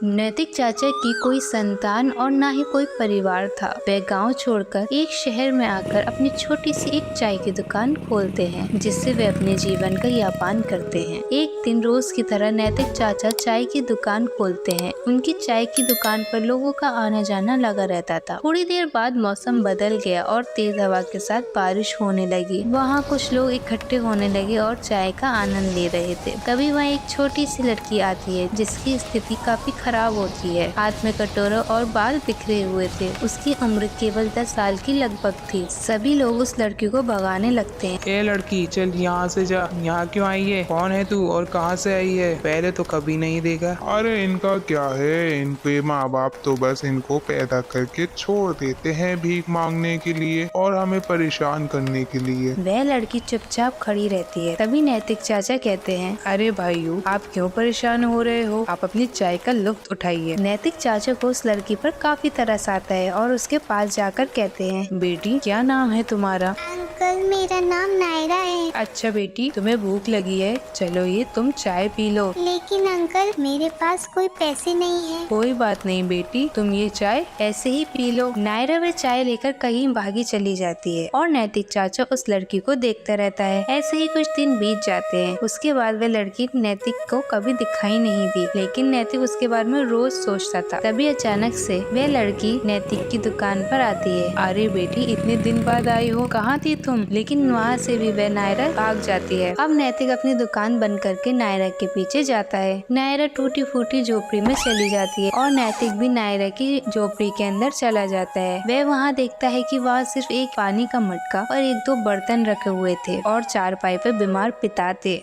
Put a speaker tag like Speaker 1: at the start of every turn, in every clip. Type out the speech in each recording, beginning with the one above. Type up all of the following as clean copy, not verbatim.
Speaker 1: नैतिक चाचा की कोई संतान और ना ही कोई परिवार था। वे गांव छोड़कर एक शहर में आकर अपनी छोटी सी एक चाय की दुकान खोलते हैं, जिससे वे अपने जीवन का यापन करते हैं। एक दिन रोज की तरह नैतिक चाचा चाय की दुकान खोलते हैं। उनकी चाय की दुकान पर लोगों का आना जाना लगा रहता था। थोड़ी देर बाद मौसम बदल गया और तेज हवा के साथ बारिश होने लगी। वहाँ कुछ लोग इकट्ठे होने लगे और चाय का आनंद ले रहे थे। तभी वहाँ एक छोटी सी लड़की आती है, जिसकी स्थिति काफी खराब होती है। हाथ में कटोरा और बाल बिखरे हुए थे। उसकी उम्र केवल 10 साल की लगभग थी। सभी लोग उस लड़की को भगाने लगते हैं।
Speaker 2: ए लड़की, चल यहाँ से जा। यहाँ क्यों आई है? कौन है तू और कहाँ से आई है? पहले तो कभी नहीं देखा।
Speaker 3: अरे इनका क्या है, इनके माँ बाप तो बस इनको पैदा करके छोड़ देते हैं भीख मांगने के लिए और हमें परेशान करने के लिए।
Speaker 1: वह लड़की चुपचाप खड़ी रहती है। तभी नैतिक चाचा कहते हैं,
Speaker 4: अरे भाइयों, आप क्यों परेशान हो रहे हो? आप अपनी चाय का लुत्फ उठाइए।
Speaker 1: नैतिक चाचा को उस लड़की पर काफी तरस आता है और उसके पास जाकर कहते हैं,
Speaker 4: बेटी, क्या नाम है तुम्हारा?
Speaker 5: अंकल, मेरा नाम नायरा है।
Speaker 4: अच्छा बेटी, तुम्हें भूख लगी है, चलो ये तुम चाय पी लो।
Speaker 5: लेकिन अंकल, मेरे पास कोई पैसे नहीं है।
Speaker 4: कोई बात नहीं बेटी, तुम ये चाय
Speaker 1: ऐसे ही पी लो। नायरा वे चाय लेकर कहीं भागी चली जाती है और नैतिक चाचा उस लड़की को देखता रहता है। ऐसे ही कुछ दिन बीत जाते हैं। उसके बाद वह लड़की नैतिक को कभी दिखाई नहीं दी, लेकिन नैतिक उसके बारे में रोज सोचता था। तभी अचानक से वह लड़की नैतिक की दुकान पर आती है।
Speaker 4: अरे बेटी, इतने दिन बाद आई हो, कहाँ थी तुम?
Speaker 1: लेकिन वहाँ से भी वह नायरा भाग जाती है। अब नैतिक अपनी दुकान बंद करके नायरा के पीछे जाता है। नायरा टूटी फूटी झोपड़ी में चली जाती है और नैतिक भी नायरा की झोपड़ी के अंदर चला जाता है। वह वहाँ देखता है कि वहाँ सिर्फ एक पानी का मटका और 1-2 बर्तन रखे हुए थे और चारपाई पे बीमार पिता थे।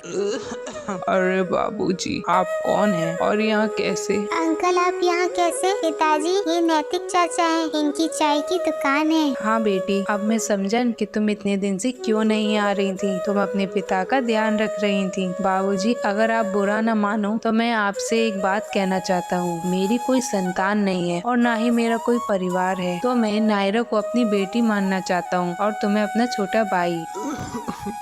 Speaker 2: अरे बाबूजी, आप कौन हैं और यहाँ कैसे?
Speaker 5: अंकल, आप यहाँ कैसे? पिताजी, ये नैतिक चाचा हैं। इनकी चाय की दुकान है।
Speaker 4: हाँ बेटी, अब मैं समझन कि तुम इतने दिन से क्यों नहीं आ रही थी। तुम अपने पिता का ध्यान रख रही थी। बाबूजी, अगर आप बुरा न मानो तो मैं आपसे एक बात कहना चाहता हूँ। मेरी कोई संतान नहीं है और ना ही मेरा कोई परिवार है, तो मैं नायरा को अपनी बेटी मानना चाहता हूँ और तुम्हें अपना छोटा भाई।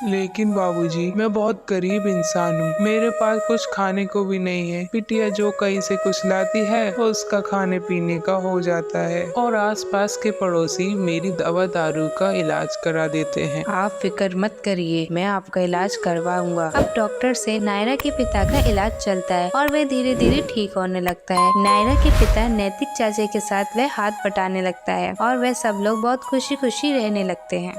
Speaker 2: लेकिन बाबूजी, मैं बहुत गरीब इंसान हूँ। मेरे पास कुछ खाने को भी नहीं है। बिटिया जो कहीं से कुछ लाती है उसका खाने पीने का हो जाता है और आसपास के पड़ोसी मेरी दवा दारू का इलाज करा देते हैं।
Speaker 4: आप फिक्र मत करिए, मैं आपका इलाज करवाऊंगा।
Speaker 1: अब डॉक्टर से नायरा के पिता का इलाज चलता है और वह धीरे धीरे ठीक होने लगता है। नायरा के पिता नैतिक चाचा के साथ वह हाथ बटाने लगता है और वह सब लोग बहुत खुशी खुशी रहने लगते हैं।